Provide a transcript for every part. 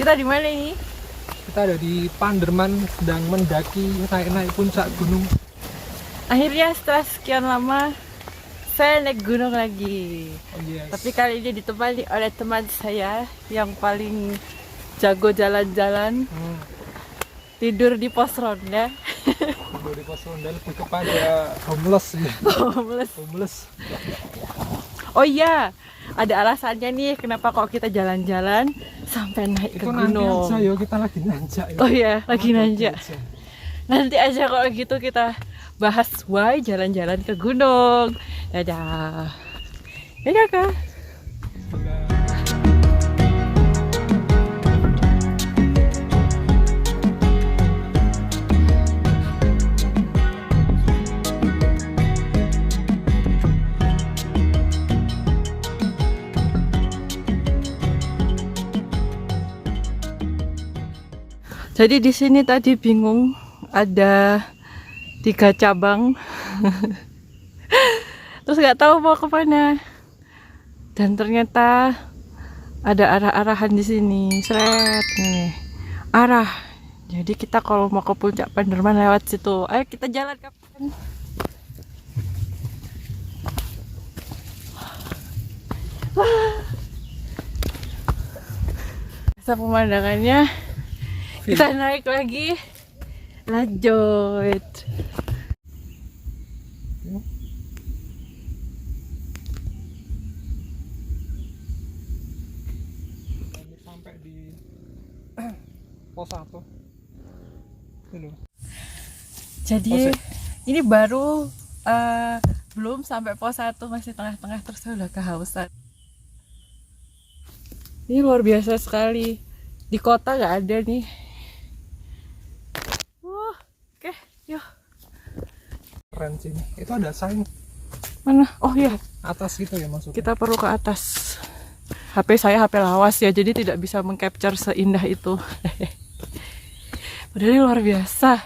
Kita di mana ini? Kita ada di Panderman, sedang mendaki naik-naik puncak gunung. Akhirnya setelah sekian lama saya naik gunung lagi. Oh, yes. Tapi kali ini ditemani oleh teman saya yang paling jago jalan-jalan. Tidur di pos ronda. Tidur di pos ronda lebih kepada homeless ya. Homeless. Oh iya, ada alasannya nih kenapa kok kita jalan-jalan sampai naik ke gunung. Itu nanti aja, yo kita lagi nanjak. Oh iya, lagi nanjak. Nanti aja kalau gitu kita bahas why jalan-jalan ke gunung. Dadah. Dadah Kak. Jadi di sini tadi bingung, ada 3 cabang, terus nggak tahu mau kemana. Dan ternyata ada arah-arahan di sini, seret nih arah. Jadi kita kalau mau ke puncak Panderman lewat situ. Ayo kita jalan kapan? Pemandangannya. Kita naik lagi, lanjut. Sampai di pos 1. Ini. Jadi ini baru belum sampai pos 1, masih tengah-tengah, terus udah kehausan. Ini luar biasa sekali. Di kota nggak ada nih. Oke, yuk. Keren sini. Itu ada sign. Mana? Oh iya, Atas gitu ya maksudnya. kita perlu ke atas. HP saya HP lawas ya, jadi tidak bisa mengcapture seindah itu. Padahal ini luar biasa.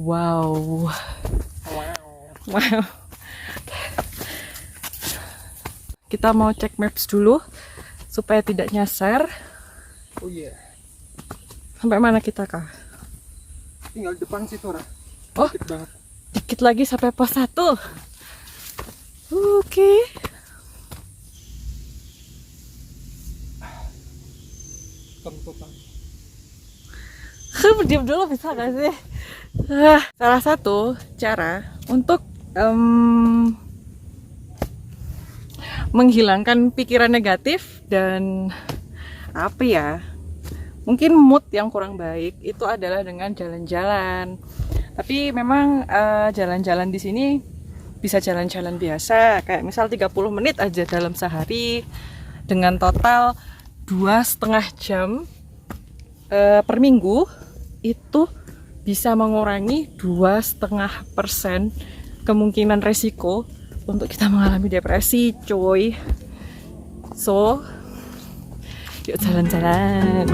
Wow. Kita mau cek maps dulu supaya tidak nyasar. Oh iya. Sampai mana kita, Kak? Tinggal di depan situ, Ra. Oh, dikit banget. Dikit lagi sampai pos 1. Oke. Tentukan. Berdiam dulu bisa gak sih? Salah satu cara untuk menghilangkan pikiran negatif dan apa ya, mungkin mood yang kurang baik itu adalah dengan jalan-jalan. Tapi memang jalan-jalan di sini bisa jalan-jalan biasa, kayak misal 30 menit aja dalam sehari, dengan total 2,5 jam per minggu, itu bisa mengurangi 2,5% kemungkinan resiko untuk kita mengalami depresi, cuy. So, yuk jalan-jalan.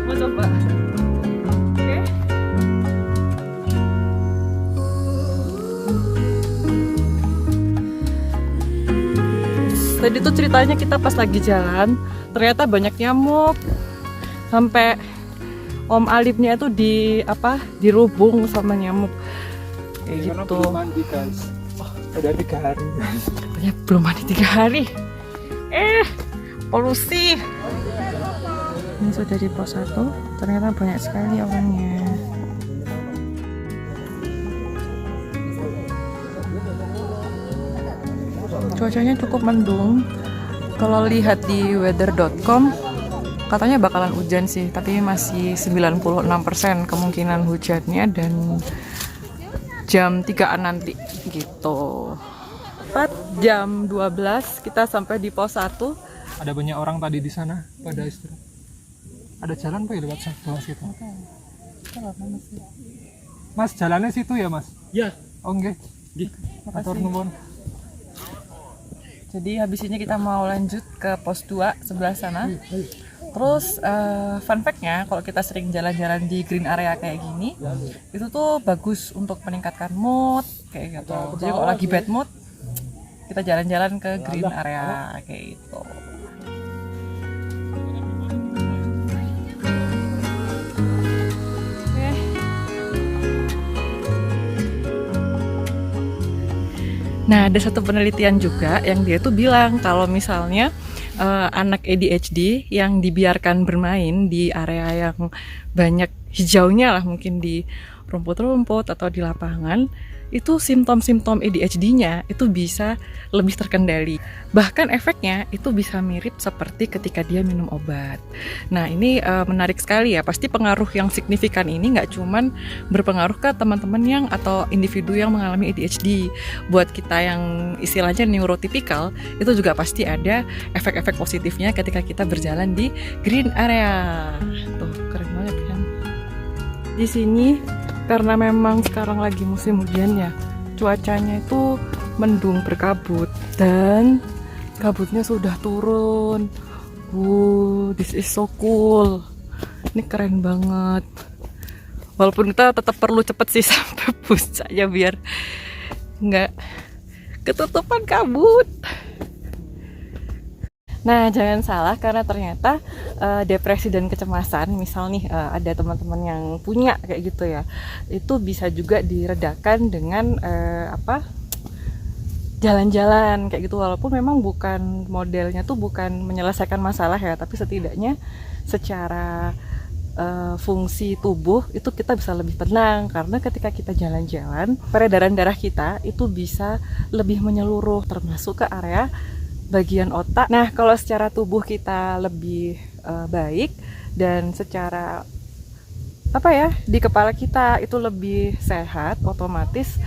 Mau coba? Oke. Tadi tuh ceritanya kita pas lagi jalan, ternyata banyak nyamuk. Sampai Om Alipnya itu dirubung sama nyamuk. Kayak Karena gitu. belum mandi, guys. Udah 3 hari. Katanya belum mandi 3 hari. Polusi. Ini sudah di pos 1, ternyata banyak sekali orangnya. Cuacanya cukup mendung. Kalau lihat di weather.com katanya bakalan hujan sih, tapi masih 96% kemungkinan hujannya, dan jam 3-an nanti gitu. 4 jam 12 kita sampai di pos 1. Ada banyak orang tadi di sana pada istirahat. Ada jalan Pak ya lewat bawah situ? Mas, jalannya situ ya, Mas? Ya. Oh, nggih. Nggih. Matur nuwun. Jadi habis ini kita mau lanjut ke pos 2 sebelah sana. Terus fun fact-nya, kalau kita sering jalan-jalan di green area kayak gini, itu tuh bagus untuk meningkatkan mood kayak gitu. Jadi kalau lagi bad mood, kita jalan-jalan ke green area kayak gitu. Nah, ada satu penelitian juga yang dia tuh bilang kalau misalnya anak ADHD yang dibiarkan bermain di area yang banyak hijaunya lah, mungkin di rumput-rumput atau di lapangan, itu simptom-simptom ADHD-nya itu bisa lebih terkendali. Bahkan efeknya itu bisa mirip seperti ketika dia minum obat. Nah, ini menarik sekali ya. Pasti pengaruh yang signifikan ini nggak cuman berpengaruh ke teman-teman yang atau individu yang mengalami ADHD. Buat kita yang istilahnya neurotipikal, itu juga pasti ada efek-efek positifnya ketika kita berjalan di green area. Tuh, keren banget kan? Di sini karena memang sekarang lagi musim hujan ya, cuacanya itu mendung berkabut dan kabutnya sudah turun. This is so cool. Ini keren banget. Walaupun kita tetap perlu cepet sih sampai puncak ya biar nggak ketutupan kabut. Nah, jangan salah karena ternyata depresi dan kecemasan, misal nih ada teman-teman yang punya kayak gitu ya, itu bisa juga diredakan dengan jalan-jalan kayak gitu, walaupun memang bukan modelnya tuh bukan menyelesaikan masalah ya, tapi setidaknya secara fungsi tubuh itu kita bisa lebih tenang karena ketika kita jalan-jalan, peredaran darah kita itu bisa lebih menyeluruh termasuk ke area bagian otak. Nah, kalau secara tubuh kita lebih baik dan secara di kepala kita itu lebih sehat, otomatis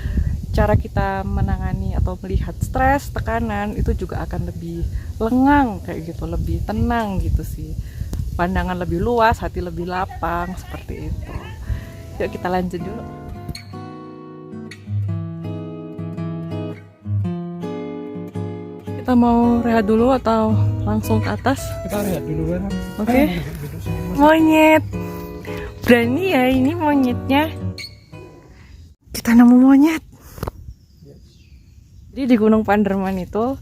cara kita menangani atau melihat stres, tekanan itu juga akan lebih lengang kayak gitu, lebih tenang gitu sih. Pandangan lebih luas, hati lebih lapang seperti itu. Yuk kita lanjut dulu. Kita mau rehat dulu atau langsung ke atas? Kita rehat dulu kan. Oke. Monyet. Berani ya ini monyetnya. Kita nemu monyet. Jadi di Gunung Panderman itu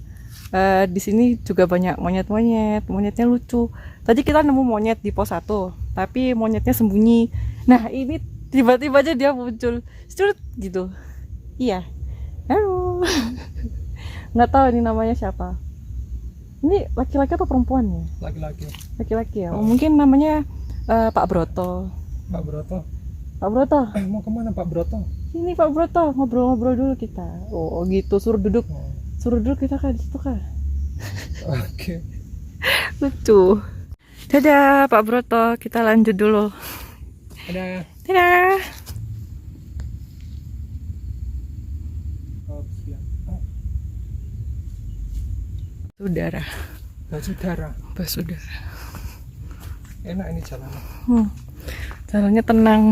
di sini juga banyak monyet-monyet. Monyetnya lucu. Tadi kita nemu monyet di pos 1, tapi monyetnya sembunyi. Nah, ini tiba-tiba aja dia muncul. Curut gitu. Iya. Halo. Nggak tahu ini namanya siapa. Ini laki-laki atau perempuan ya? Laki-laki. Laki-laki ya. Oh, mungkin namanya Pak Broto. Pak Broto. Pak Broto. Mau kemana Pak Broto? Sini Pak Broto, ngobrol-ngobrol dulu kita. Oh gitu, suruh duduk. Suruh duduk kita kan di situ kan. Oke. Lucu. Dadah Pak Broto, kita lanjut dulu. Dadah. Dadah. Basudara. Enak ini jalannya. Jalannya tenang.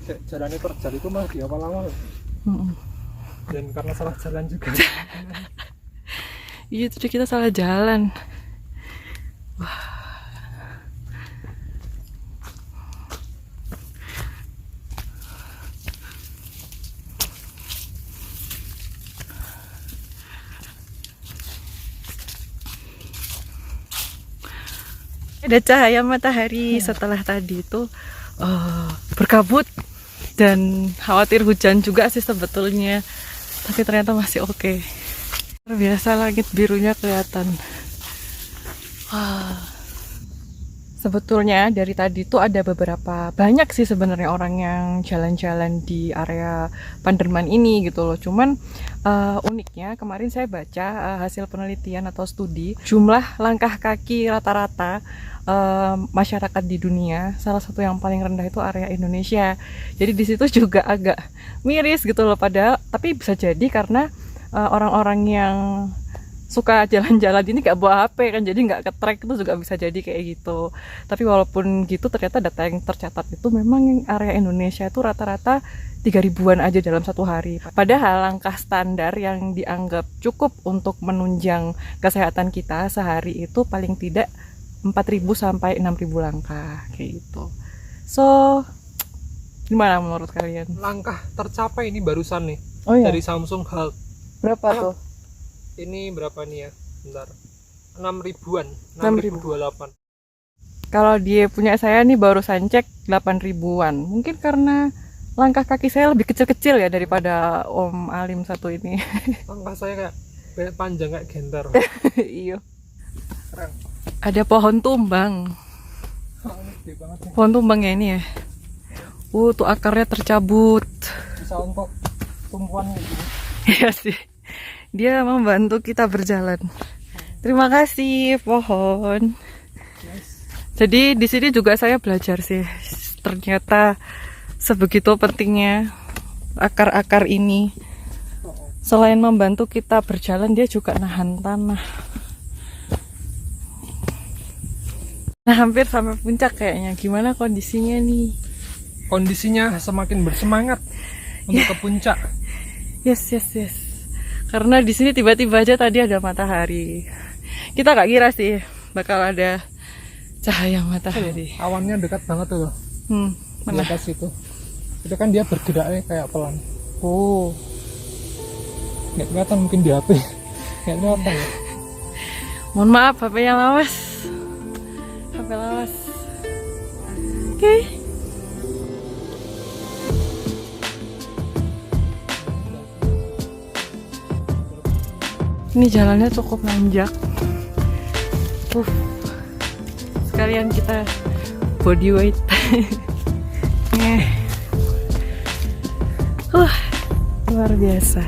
Jalannya terjal itu malah di awal-awal. Dan karena salah jalan juga. Iya, tadi kita salah jalan. Wah. Ada cahaya matahari setelah tadi itu berkabut dan khawatir hujan juga sih sebetulnya, tapi ternyata masih oke. Biasa langit birunya kelihatan. Wah. Sebetulnya dari tadi tuh ada banyak sih sebenarnya orang yang jalan-jalan di area Panderman ini gitu loh. Cuman uniknya kemarin saya baca hasil penelitian atau studi jumlah langkah kaki rata-rata masyarakat di dunia, salah satu yang paling rendah itu area Indonesia. Jadi di situ juga agak miris gitu loh, padahal tapi bisa jadi karena orang-orang yang suka jalan-jalan ini gak bawa HP kan, jadi nggak ke-track, itu juga bisa jadi kayak gitu. Tapi walaupun gitu ternyata data yang tercatat itu memang area Indonesia itu rata-rata 3.000-an aja dalam satu hari. Padahal langkah standar yang dianggap cukup untuk menunjang kesehatan kita sehari itu paling tidak 4.000 sampai 6.000 langkah kayak gitu. So, gimana menurut kalian? Langkah tercapai ini barusan nih. Oh iya. Dari Samsung Health. Berapa tuh? Ini berapa nih ya? Bentar. 6.000-an. 6.000. 6.028. Kalau dia punya saya nih barusan cek 8.000-an. Mungkin karena langkah kaki saya lebih kecil-kecil ya daripada Om Alim satu ini. Langkah saya kayak panjang kayak genter. Iya. Keren. Ada pohon tumbang. Ini gede banget nih. Pohon tumbangnya ini ya. Tuh akarnya tercabut. Bisa untuk tumpuan kayak gini. Iya sih. Dia membantu kita berjalan. Terima kasih pohon. Jadi di sini juga saya belajar sih. Ternyata sebegitu pentingnya akar-akar ini. Selain membantu kita berjalan, dia juga nahan tanah. Nah, hampir sampai puncak kayaknya. Gimana kondisinya nih? Kondisinya semakin bersemangat untuk ke puncak. Yes. Karena di sini tiba-tiba aja tadi ada matahari. Kita nggak kira sih bakal ada cahaya matahari. Awannya dekat banget tuh loh. Di Mana? atas itu. Itu kan dia bergeraknya kayak pelan. Oh, Nggak kelihatan mungkin di HP. Nggak kelihatan ya. mohon maaf, HP-nya lawas. HP lawas. Oke. Ini jalannya cukup nanjak. Sekalian kita body weight. Luar biasa.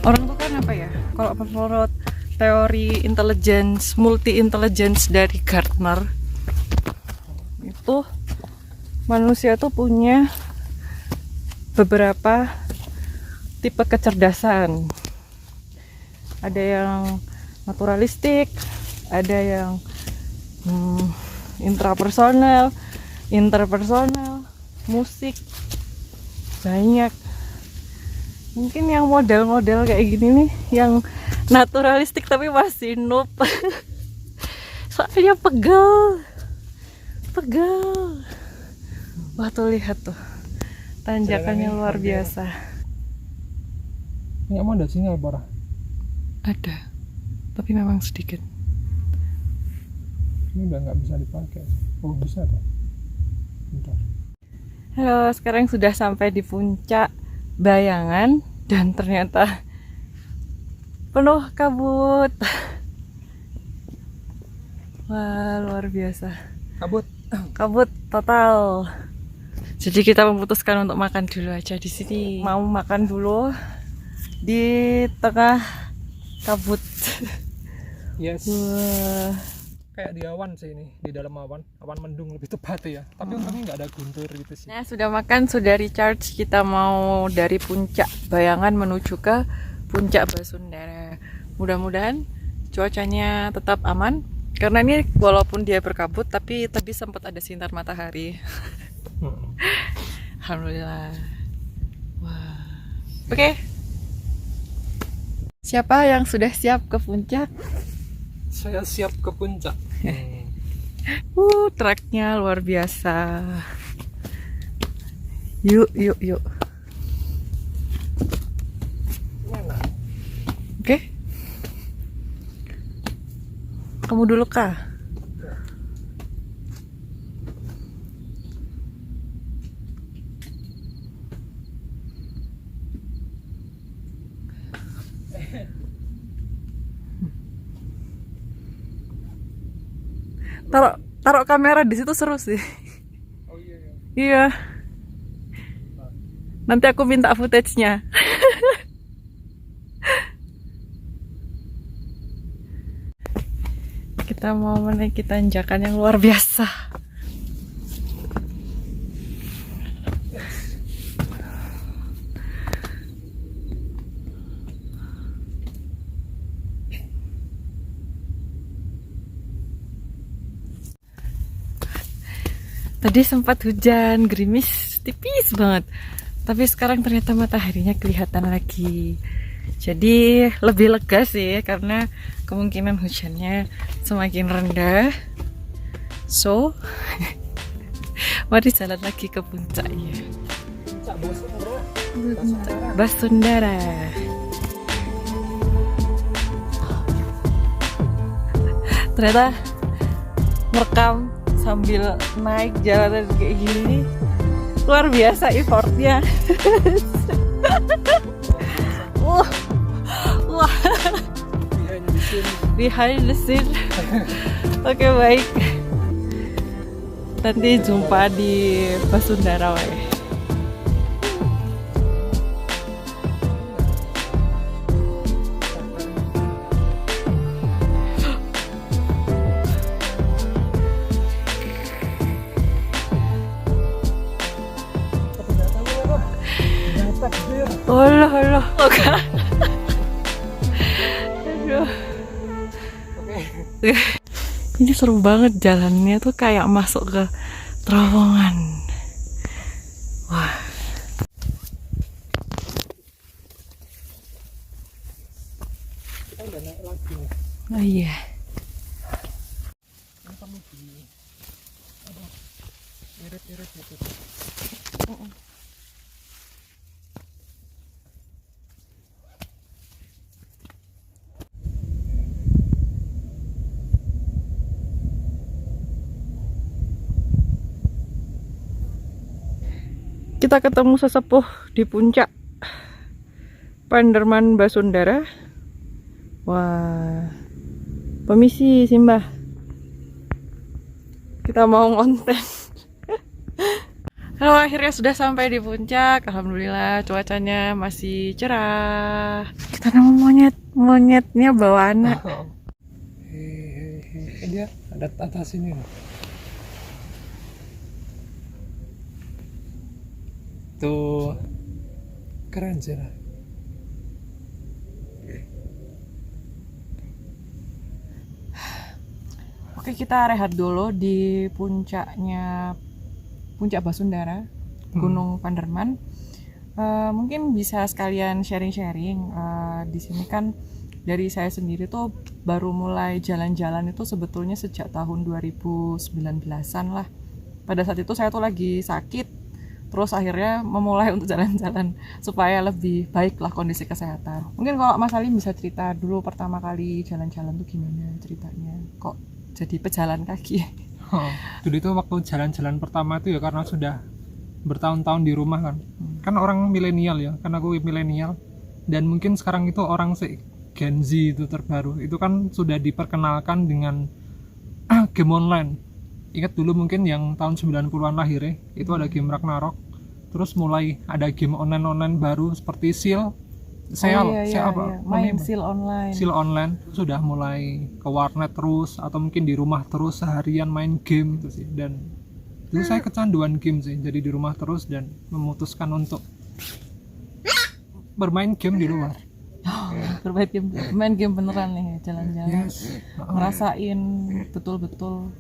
Orang tuh kan apa ya? Kalau menurut teori intelligence, multi intelligence dari Gartner, itu manusia tuh punya beberapa tipe kecerdasan. Ada yang naturalistik, ada yang intrapersonal, interpersonal, musik, banyak. Mungkin yang model-model kayak gini nih, yang naturalistik tapi masih noob. Soalnya pegel. Wah tuh lihat tuh, tanjakannya luar biasa. Nggak mau ada sinyal parah. Ada, tapi memang sedikit. Ini udah nggak bisa dipakai. Oh bisa tuh. Bentar. Halo, sekarang sudah sampai di puncak Bayangan dan ternyata penuh kabut. Wah, luar biasa. Kabut total. Jadi kita memutuskan untuk makan dulu aja di sini. Mau makan dulu di tengah kabut. Yes. Wah. Kayak di awan sih ini, di dalam awan mendung lebih tepat ya. Tapi untungnya nggak ada guntur gitu sih. Nah, sudah makan, sudah recharge. Kita mau dari puncak Bayangan menuju ke puncak Basundara. Mudah-mudahan cuacanya tetap aman. Karena ini walaupun dia berkabut, tapi tadi sempat ada sinar matahari. Alhamdulillah. Wah. Oke. Siapa yang sudah siap ke puncak? Saya siap ke puncak. Treknya luar biasa. Yuk. Mana? Oke. Kamu dulu kah? Taruh kamera di situ seru sih. Oh iya. Iya. Nanti aku minta footage-nya. Kita mau menaiki tanjakan yang luar biasa. Tadi sempat hujan, gerimis tipis banget. Tapi sekarang ternyata mataharinya kelihatan lagi. Jadi lebih lega sih karena kemungkinan hujannya semakin rendah. So, mari jalan lagi ke puncaknya. Puncak Basundara. Basundara. Ternyata merekam sambil naik jalanan kayak gini luar biasa effortnya. Wah, behind the scene. Oke, baik. Nanti jumpa di Basundara wae. Allah. Oke. Aduh. Ini seru banget jalannya tuh kayak masuk ke terowongan. Wah. Kita udah naik lagi nih. Oh iya. Ini kamu di irit-irit gitu. Kita ketemu sesepuh di puncak Panderman Basundara. Wah, permisi Simbah. Kita mau ngonten. Halo, akhirnya sudah sampai di puncak. Alhamdulillah cuacanya masih cerah. Kita nemu monyetnya bawa anak. Dia ada atas sini loh. Tuh keren sih lah. Oke, kita rehat dulu di puncak Basundara, Gunung Panderman. Mungkin bisa sekalian sharing-sharing. Di sini kan dari saya sendiri tuh baru mulai jalan-jalan itu sebetulnya sejak tahun 2019-an lah. Pada saat itu saya tuh lagi sakit. Terus akhirnya memulai untuk jalan-jalan supaya lebih baik lah kondisi kesehatan. Mungkin kalau Mas Salim bisa cerita dulu pertama kali jalan-jalan tuh gimana ceritanya? Kok jadi pejalan kaki? Dulu itu waktu jalan-jalan pertama itu ya karena sudah bertahun-tahun di rumah kan. Kan orang milenial ya, karena aku milenial. Dan mungkin sekarang itu orang Gen Z itu terbaru. Itu kan sudah diperkenalkan dengan game online. Ingat dulu mungkin yang tahun 90-an lahir ya, itu ada game Ragnarok. Terus mulai ada game online baru seperti Seal main Seal online. Seal online sudah mulai ke warnet terus atau mungkin di rumah terus seharian main game itu sih. Dan dulu saya kecanduan game sih, jadi di rumah terus dan memutuskan untuk bermain game di luar. Main game beneran nih, jalan-jalan. Yes. Ngerasain betul-betul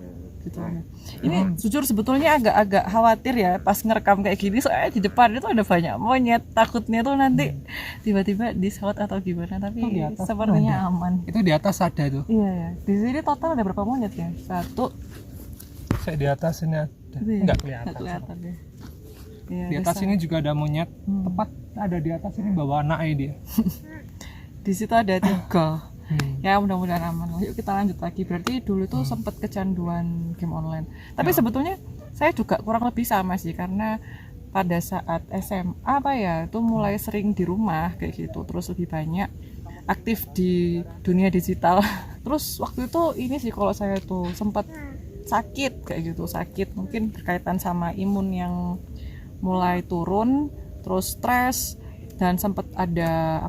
gitu ya. Ini jujur sebetulnya agak-agak khawatir ya pas ngerekam kayak gini, soalnya di depan itu ada banyak monyet, takutnya tuh nanti tiba-tiba disaut atau gimana, tapi sepertinya aman. Itu di atas ada tuh. Iya ya. Di sini total ada berapa monyet ya? Satu. Saya di atas ini ada. Enggak kelihatan ya. Ya, di atas ini juga ada monyet. Tepat ada di atas ini bawa anaknya dia. Di situ ada 3. Ya mudah-mudahan aman. Yuk kita lanjut lagi. Berarti dulu tuh sempat kecanduan game online. Tapi sebetulnya saya juga kurang lebih sama sih, karena pada saat SMA itu mulai sering di rumah kayak gitu. Terus lebih banyak aktif di dunia digital. Terus waktu itu ini sih kalau saya tuh sempat sakit kayak gitu, sakit mungkin berkaitan sama imun yang mulai turun, terus stres. Dan sempat ada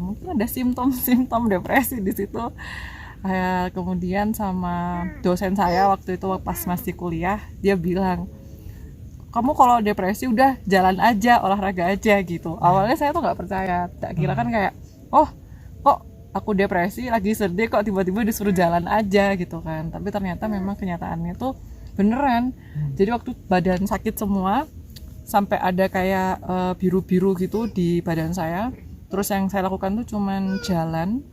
mungkin ada simptom depresi di situ. Kemudian sama dosen saya waktu itu pas masih kuliah, dia bilang, kamu kalau depresi udah jalan aja, olahraga aja gitu. Awalnya saya tuh nggak percaya, tak kira kan kayak, oh kok aku depresi lagi sedih kok tiba-tiba disuruh jalan aja gitu kan. Tapi ternyata memang kenyataannya tuh beneran. Jadi waktu badan sakit semua, sampai ada kayak biru-biru gitu di badan saya, Terus yang saya lakukan tuh cuman jalan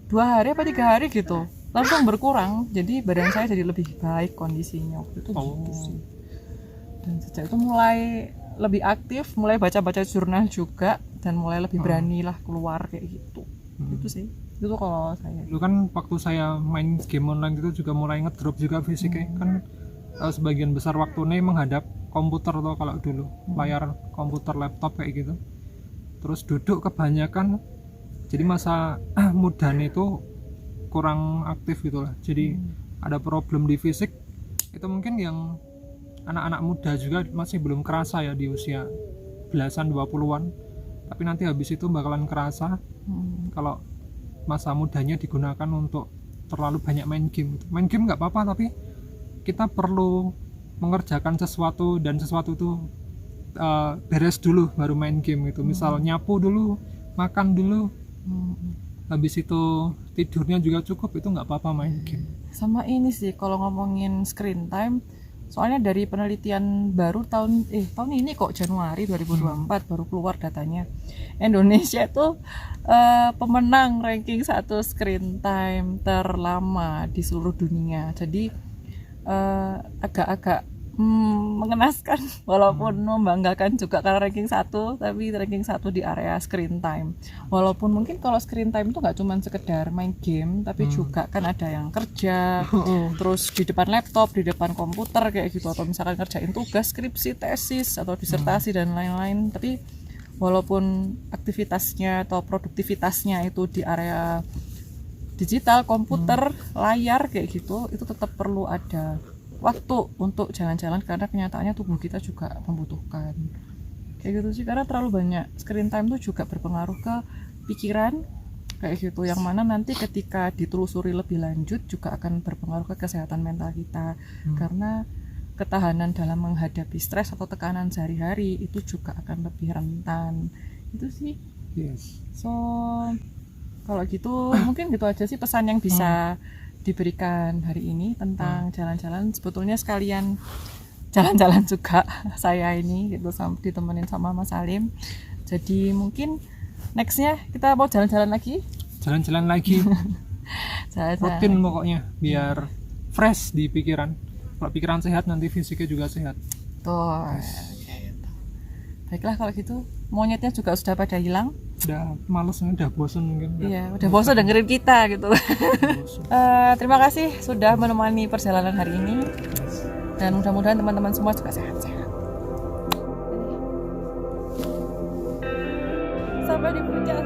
2 hari apa 3 hari gitu, langsung berkurang. Jadi badan saya jadi lebih baik kondisinya waktu itu gitu sih. Dan sejak itu mulai lebih aktif, mulai baca-baca jurnal juga, dan mulai lebih berani lah keluar kayak gitu. Itu sih, itu kalau saya. Dulu kan waktu saya main game online itu juga mulai ngedrop juga fisiknya kan, sebagian besar waktunya menghadap komputer tuh kalau dulu, layar komputer laptop kayak gitu. Terus duduk kebanyakan, jadi masa mudanya itu kurang aktif gitu lah. Jadi ada problem di fisik itu mungkin yang anak-anak muda juga masih belum kerasa ya di usia belasan 20-an, tapi nanti habis itu bakalan kerasa kalau masa mudanya digunakan untuk terlalu banyak main game. Main game nggak apa-apa, tapi kita perlu mengerjakan sesuatu, dan sesuatu itu beres dulu baru main game itu. Misal nyapu dulu, makan dulu, habis itu tidurnya juga cukup, itu nggak apa-apa main game. Sama ini sih kalau ngomongin screen time, soalnya dari penelitian baru tahun ini kok Januari 2024 baru keluar datanya, Indonesia tuh pemenang ranking 1 screen time terlama di seluruh dunia. Jadi agak-agak mengenaskan, walaupun membanggakan juga karena ranking 1, tapi ranking 1 di area screen time. Walaupun mungkin kalau screen time itu nggak cuma sekedar main game, tapi juga kan ada yang kerja, terus di depan laptop, di depan komputer kayak gitu, atau misalkan kerjain tugas, skripsi, tesis, atau disertasi dan lain-lain. Tapi walaupun aktivitasnya atau produktivitasnya itu di area digital, komputer, layar kayak gitu, itu tetap perlu ada waktu untuk jalan-jalan, karena kenyataannya tubuh kita juga membutuhkan kayak gitu sih. Karena terlalu banyak screen time tuh juga berpengaruh ke pikiran kayak gitu, yang mana nanti ketika ditelusuri lebih lanjut juga akan berpengaruh ke kesehatan mental kita, karena ketahanan dalam menghadapi stres atau tekanan sehari-hari itu juga akan lebih rentan. Itu sih. Yes. So kalau gitu mungkin gitu aja sih pesan yang bisa diberikan hari ini tentang jalan-jalan. Sebetulnya sekalian jalan-jalan juga saya ini gitu, ditemenin sama Mas Salim. Jadi mungkin nextnya kita mau jalan-jalan lagi. Jalan-jalan rutin pokoknya, biar fresh di pikiran. Kalau pikiran sehat nanti fisiknya juga sehat. Tuh. Baiklah kalau gitu, monyetnya juga sudah pada hilang. Udah males, udah bosan mungkin. Iya, udah bosan dengerin kita gitu. Terima kasih sudah menemani perjalanan hari ini, dan mudah-mudahan teman-teman semua juga sehat-sehat. Sampai di puncak.